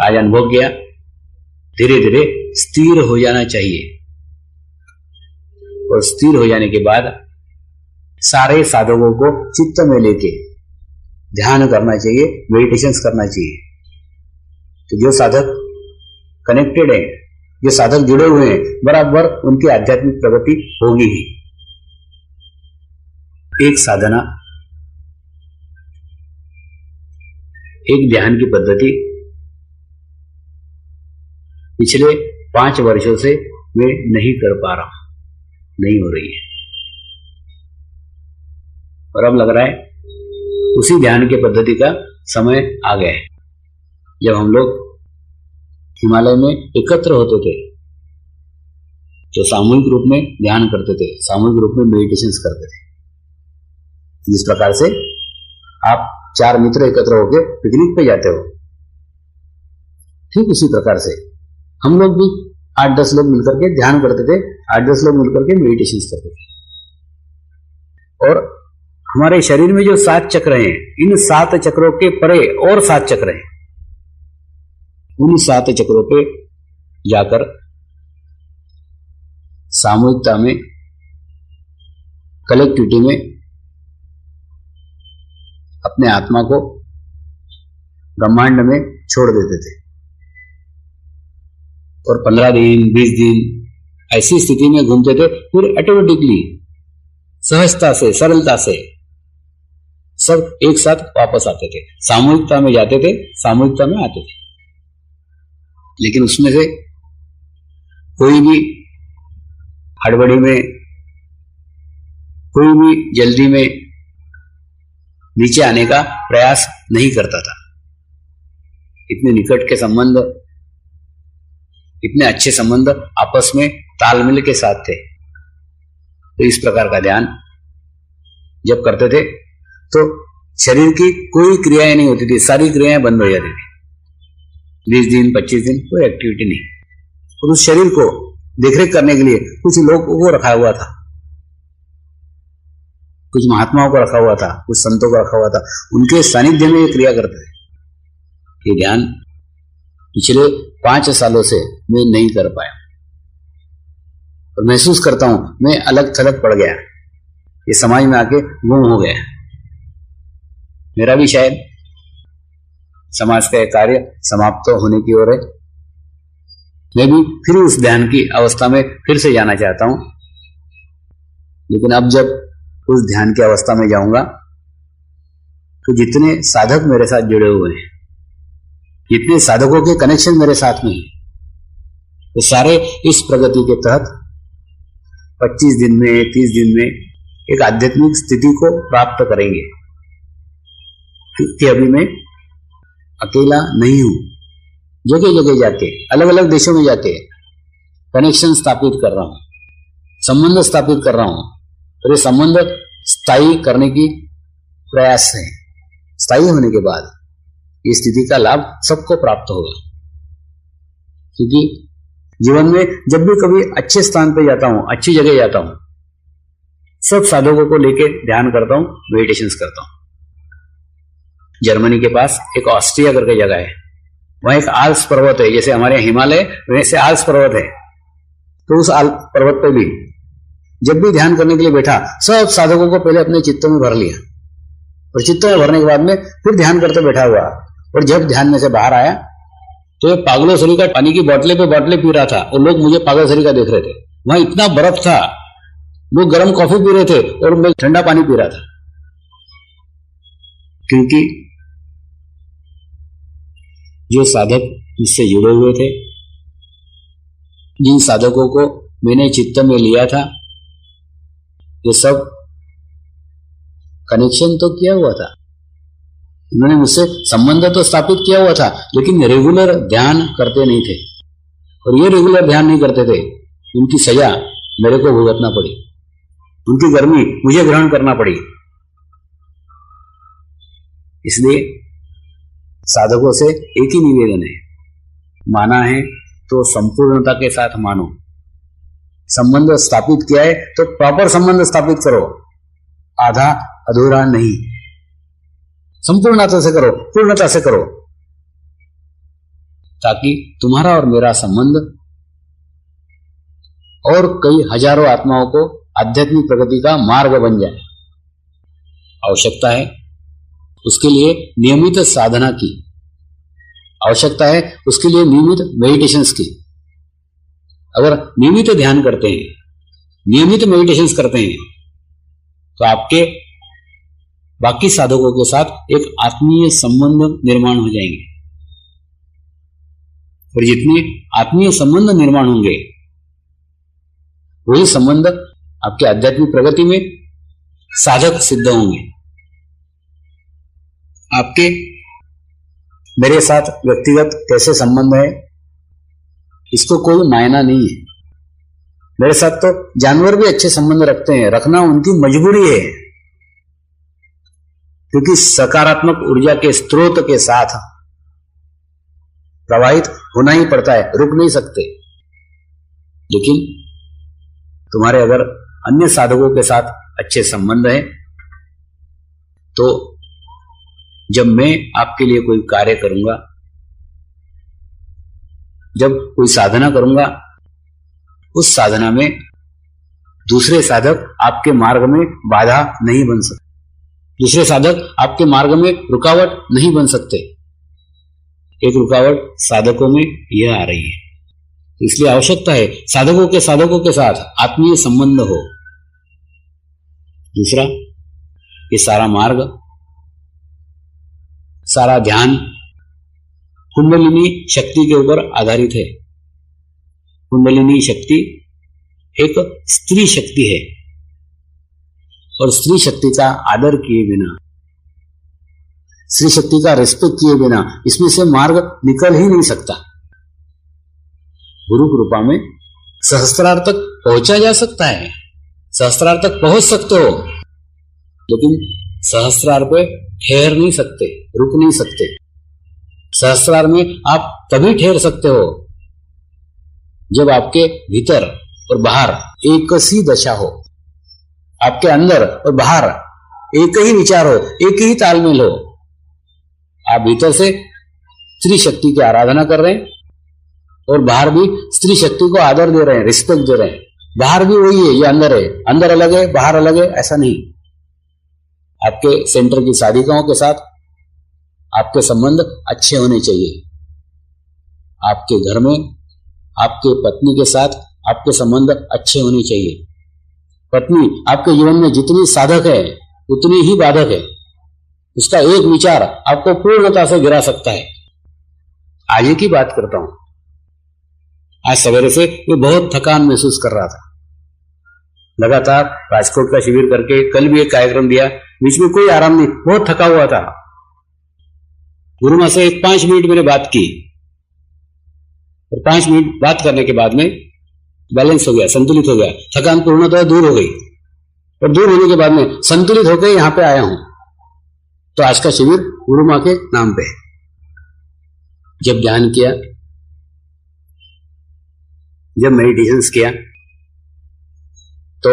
आज अनुभव किया, धीरे धीरे स्थिर हो जाना चाहिए। और स्थिर हो जाने के बाद सारे साधकों को चित्त में लेके ध्यान करना चाहिए, मेडिटेशंस करना चाहिए। तो जो साधक कनेक्टेड है, जो साधक जुड़े हुए हैं, बराबर उनकी आध्यात्मिक प्रगति होगी ही। एक साधना, एक ध्यान की पद्धति पिछले 5 वर्षों से मैं नहीं कर पा रहा हूं, नहीं हो रही है। और अब लग रहा है उसी ध्यान की पद्धति का समय आ गया है। जब हम लोग हिमालय में एकत्र होते थे तो सामूहिक रूप में ध्यान करते थे, सामूहिक रूप में मेडिटेशंस करते थे। जिस प्रकार से आप 4 मित्र एकत्र होकर पिकनिक पे जाते हो, ठीक उसी प्रकार से हम लोग भी 8-10 लोग मिलकर के ध्यान करते थे, 8-10 लोग मिलकर के मेडिटेशंस करते थे। और हमारे शरीर में जो 7 चक्र हैं, इन 7 चक्रों के परे और 7 चक्र हैं। उन 7 चक्रों पे जाकर सामूहिकता में, कलेक्टिविटी में अपने आत्मा को ब्रह्मांड में छोड़ देते थे। और 15 दिन 20 दिन ऐसी स्थिति में घूमते थे, फिर ऑटोमेटिकली सहजता से, सरलता से सब एक साथ वापस आते थे, सामूहिकता में जाते थे, सामूहिकता में आते थे। लेकिन उसमें से कोई भी हड़बड़ी में, कोई भी जल्दी में नीचे आने का प्रयास नहीं करता था। इतने निकट के संबंध, इतने अच्छे संबंध आपस में तालमेल के साथ थे। तो इस प्रकार का ध्यान जब करते थे तो शरीर की कोई क्रियाएं नहीं होती थी, सारी क्रियाएं बंद हो जाती थी। 20 दिन 25 दिन कोई एक्टिविटी नहीं। और उस शरीर को देखरेख करने के लिए कुछ लोगों को रखा हुआ था, कुछ महात्माओं को रखा हुआ था, कुछ संतों को रखा हुआ था। उनके सानिध्य में ये क्रिया करते थे। ये ध्यान पिछले 5 सालों से मैं नहीं कर पाया और महसूस करता हूं मैं अलग थलग पड़ गया, ये समाज में आके गुम हो गया। मेरा भी शायद समाज का कार्य समाप्त होने की ओर है। मैं भी फिर उस ध्यान की अवस्था में फिर से जाना चाहता हूं। लेकिन अब जब उस ध्यान की अवस्था में जाऊंगा तो जितने साधक मेरे साथ जुड़े हुए हैं, जितने साधकों के कनेक्शन मेरे साथ में हैं, वो सारे इस प्रगति के तहत 25 दिन में, 30 दिन में एक आध्यात्मिक स्थिति को प्राप्त करेंगे। क्योंकि अभी मैं अकेला नहीं हूं, जगह जगह जाके, अलग अलग देशों में जाके कनेक्शन स्थापित कर रहा हूं, संबंध स्थापित कर रहा हूं। और ये संबंध स्थायी करने की प्रयास है। स्थायी होने के बाद इस स्थिति का लाभ सबको प्राप्त होगा। क्योंकि जीवन में जब भी कभी अच्छे स्थान पे जाता हूं, अच्छी जगह जाता हूं, सब साधकों को लेके ध्यान करता हूं, मेडिटेशंस करता हूं। जर्मनी के पास एक ऑस्ट्रिया करके जगह है, वहां एक आल्प्स पर्वत है। जैसे हमारे हिमालय वैसे आल्प्स पर्वत है। तो उस आल्प्स पर्वत पे भी जब भी ध्यान करने के लिए बैठा, सब साधकों को पहले अपने चित्तों में भर लिया और चित्तों में भरने के बाद में फिर ध्यान करते बैठा हुआ। और जब ध्यान में से बाहर आया तो ये पागलोसरी का पानी की बोतलें पे बोतलें पी रहा था और लोग मुझे पागलसरी का देख रहे थे। वहां इतना बर्फ था, लोग गर्म कॉफी पी रहे थे और मैं ठंडा पानी पी रहा था। क्योंकि जो साधक इससे जुड़े हुए थे, जिन साधकों को मैंने चित्त में लिया था, ये सब कनेक्शन तो किया हुआ था, उन्होंने मुझसे संबंध तो स्थापित किया हुआ था, लेकिन रेगुलर ध्यान करते नहीं थे। और ये रेगुलर ध्यान नहीं करते थे, उनकी सजा मेरे को भुगतना पड़ी, उनकी गर्मी मुझे ग्रहण करना पड़ी। इसलिए साधकों से एक ही निवेदन है, माना है तो संपूर्णता के साथ मानो। संबंध स्थापित किया है तो प्रॉपर संबंध स्थापित करो, आधा अधूरा नहीं, संपूर्णता से करो, पूर्णता से करो। ताकि तुम्हारा और मेरा संबंध और कई हजारों आत्माओं को आध्यात्मिक प्रगति का मार्ग बन जाए। आवश्यकता है उसके लिए नियमित साधना की, आवश्यकता है उसके लिए नियमित मेडिटेशंस की। अगर नियमित ध्यान करते हैं, नियमित मेडिटेशंस करते हैं, तो आपके बाकी साधकों के साथ एक आत्मीय संबंध निर्माण हो जाएंगे। और जितने आत्मीय संबंध निर्माण होंगे, वही संबंध आपके आध्यात्मिक प्रगति में साधक सिद्ध होंगे। आपके मेरे साथ व्यक्तिगत कैसे संबंध है, इसको कोई मायना नहीं है। मेरे साथ तो जानवर भी अच्छे संबंध रखते हैं, रखना उनकी मजबूरी है, क्योंकि सकारात्मक ऊर्जा के स्रोत के साथ प्रवाहित होना ही पड़ता है, रुक नहीं सकते। लेकिन तुम्हारे अगर अन्य साधकों के साथ अच्छे संबंध है, तो जब मैं आपके लिए कोई कार्य करूंगा, जब कोई साधना करूंगा, उस साधना में दूसरे साधक आपके मार्ग में बाधा नहीं बन सकते, दूसरे साधक आपके मार्ग में रुकावट नहीं बन सकते। एक रुकावट साधकों में यह आ रही है। इसलिए आवश्यकता है साधकों के साथ आत्मीय संबंध हो। दूसरा, ये सारा मार्ग, सारा ध्यान कुंडलिनी शक्ति के ऊपर आधारित है। कुंडलिनी शक्ति एक स्त्री शक्ति है, और स्त्री शक्ति का आदर किए बिना, स्त्री शक्ति का रिस्पेक्ट किए बिना इसमें से मार्ग निकल ही नहीं सकता। गुरु कृपा में सहस्त्रार तक पहुंचा जा सकता है, सहस्त्रार तक पहुंच सकते हो, लेकिन सहस्त्रार पे ठहर नहीं सकते, रुक नहीं सकते। सहस्त्रार में आप तभी ठहर सकते हो जब आपके भीतर और बाहर एक सी दशा हो, आपके अंदर और बाहर एक ही विचार हो, एक ही तालमेल हो। आप भीतर से स्त्री शक्ति की आराधना कर रहे हैं और बाहर भी स्त्री शक्ति को आदर दे रहे हैं, रिस्पेक्ट दे रहे हैं। बाहर भी वही है, ये अंदर है, अंदर अलग है, बाहर अलग है, ऐसा नहीं। आपके सेंटर की साधिकाओं के साथ आपके संबंध अच्छे होने चाहिए। आपके घर में आपके पत्नी के साथ आपके संबंध अच्छे होने चाहिए। पत्नी आपके जीवन में जितनी साधक है उतनी ही बाधक है। उसका एक विचार आपको पूर्णता से गिरा सकता है। आज की बात करता हूं, आज सवेरे से मैं बहुत थकान महसूस कर रहा था। लगातार राजकोट का शिविर करके कल भी एक कार्यक्रम दिया, बीच में कोई आराम नहीं, बहुत थका हुआ था। गुरु मां से 5 मिनट मैंने बात की, और 5 मिनट बात करने के बाद में बैलेंस हो गया, संतुलित हो गया, थकान पूर्णतः दूर हो गई। और दूर होने के बाद में संतुलित होकर यहां पे आया हूं। तो आज का शिविर गुरु मां के नाम पे है। जब ध्यान किया, जब मेडिटेशंस किया, तो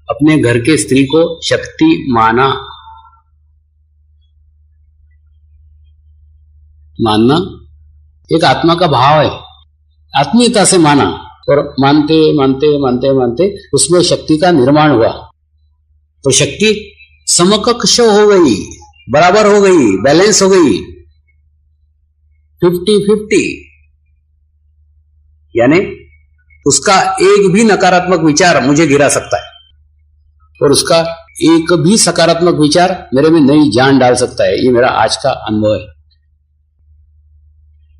अपने घर के स्त्री को शक्ति मानना एक आत्मा का भाव है, आत्मीयता से माना, और मानते मानते मानते मानते उसमें शक्ति का निर्माण हुआ। तो शक्ति समकक्ष हो गई, बराबर हो गई, बैलेंस हो गई, 50-50। यानी उसका एक भी नकारात्मक विचार मुझे गिरा सकता है, और उसका एक भी सकारात्मक विचार मेरे में नई जान डाल सकता है। ये मेरा आज का अनुभव है।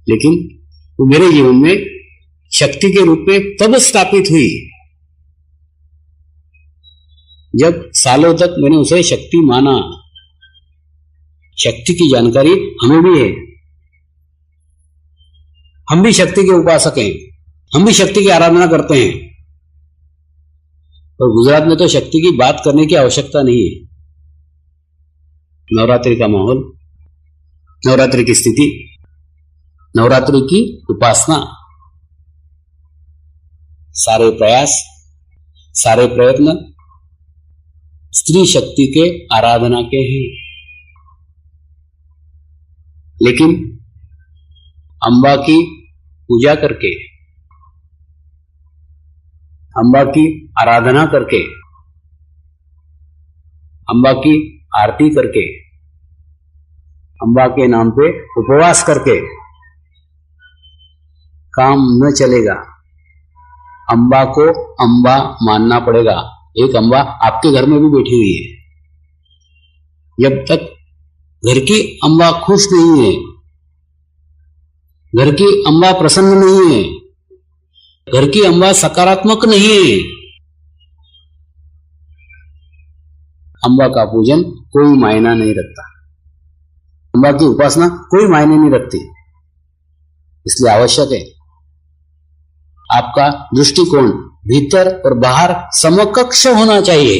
लेकिन वो मेरे जीवन में शक्ति के रूप में तब स्थापित हुई जब सालों तक मैंने उसे शक्ति माना। शक्ति की जानकारी हमें भी है, हम भी शक्ति के उपासक हैं, हम भी शक्ति की आराधना करते हैं। और गुजरात में तो शक्ति की बात करने की आवश्यकता नहीं है। नवरात्रि का माहौल, नवरात्रि की स्थिति, नवरात्रि की उपासना, सारे प्रयास, सारे प्रयत्न स्त्री शक्ति के आराधना के हैं। लेकिन अम्बा की पूजा करके, अम्बा की आराधना करके, अम्बा की आरती करके, अम्बा के नाम पे उपवास करके काम न चलेगा। अम्बा को अम्बा मानना पड़ेगा। एक अम्बा आपके घर में भी बैठी हुई है। जब तक घर की अम्बा खुश नहीं है, घर की अम्बा प्रसन्न नहीं है, घर की अम्बा सकारात्मक नहीं है, अम्बा का पूजन कोई मायना नहीं रखता। अम्बा की उपासना कोई मायने नहीं रखती। इसलिए आवश्यक है आपका दृष्टिकोण भीतर और बाहर समकक्ष होना चाहिए,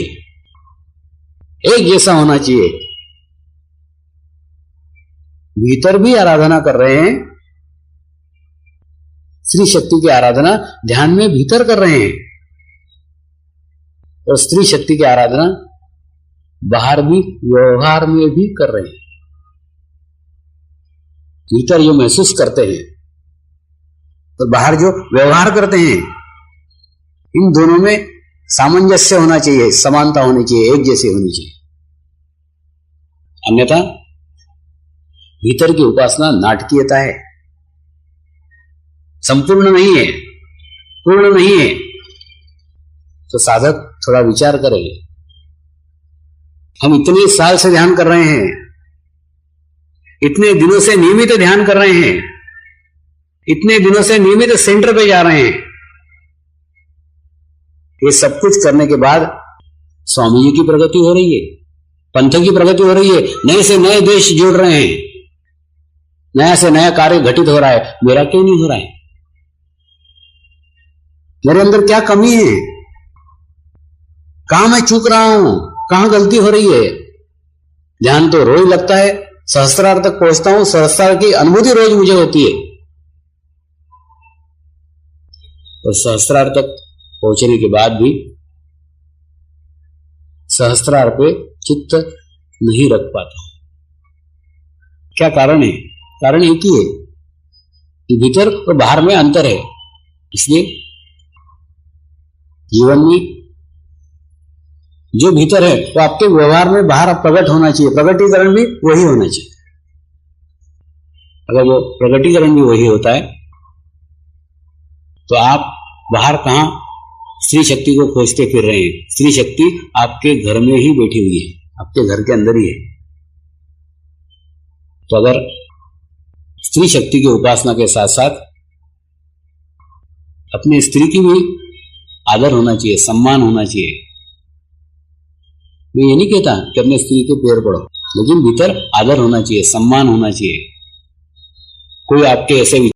एक जैसा होना चाहिए। भीतर भी आराधना कर रहे हैं, स्त्री शक्ति की आराधना ध्यान में भीतर कर रहे हैं, और स्त्री शक्ति की आराधना बाहर भी व्यवहार में भी कर रहे हैं। भीतर जो महसूस करते हैं और बाहर जो व्यवहार करते हैं, इन दोनों में सामंजस्य होना चाहिए, समानता होनी चाहिए, एक जैसी होनी चाहिए। अन्यथा भीतर की उपासना नाटकीयता है, संपूर्ण नहीं है, पूर्ण नहीं है। तो साधक थोड़ा विचार करेंगे। हम इतने साल से ध्यान कर रहे हैं, इतने दिनों से नियमित ध्यान कर रहे हैं, इतने दिनों से नियमित सेंटर पे जा रहे हैं। ये सब कुछ करने के बाद स्वामी जी की प्रगति हो रही है, पंथ की प्रगति हो रही है, नए से नए देश जुड़ रहे हैं, नया से नया कार्य घटित हो रहा है। मेरा क्यों नहीं हो रहा है? मेरे अंदर क्या कमी है? कहां मैं चूक रहा हूं? कहां गलती हो रही है? ध्यान तो रोज लगता है, सहस्त्रार तक पहुंचता हूं, सहस्त्रार की अनुभूति रोज मुझे होती है, और सहस्त्रार तक पहुंचने के बाद भी सहस्त्रार पे चित्त नहीं रख पाता। क्या कारण है? कारण एक ही है कि भीतर और बाहर में अंतर है। इसलिए जीवन में जो भीतर है वो आपके व्यवहार में बाहर प्रकट होना चाहिए, प्रकटीकरण भी वही होना चाहिए। अगर वो प्रकटीकरण भी वही होता है तो आप बाहर कहां स्त्री शक्ति को खोजते फिर रहे हैं? स्त्री शक्ति आपके घर में ही बैठी हुई है, आपके घर के अंदर ही है। तो अगर स्त्री शक्ति की उपासना के साथ साथ अपनी स्त्री की भी आदर होना चाहिए, सम्मान होना चाहिए। मैं ये नहीं कहता कि अपने स्त्री के पैर पड़ो, लेकिन भीतर आदर होना चाहिए, सम्मान होना चाहिए। कोई आपके ऐसे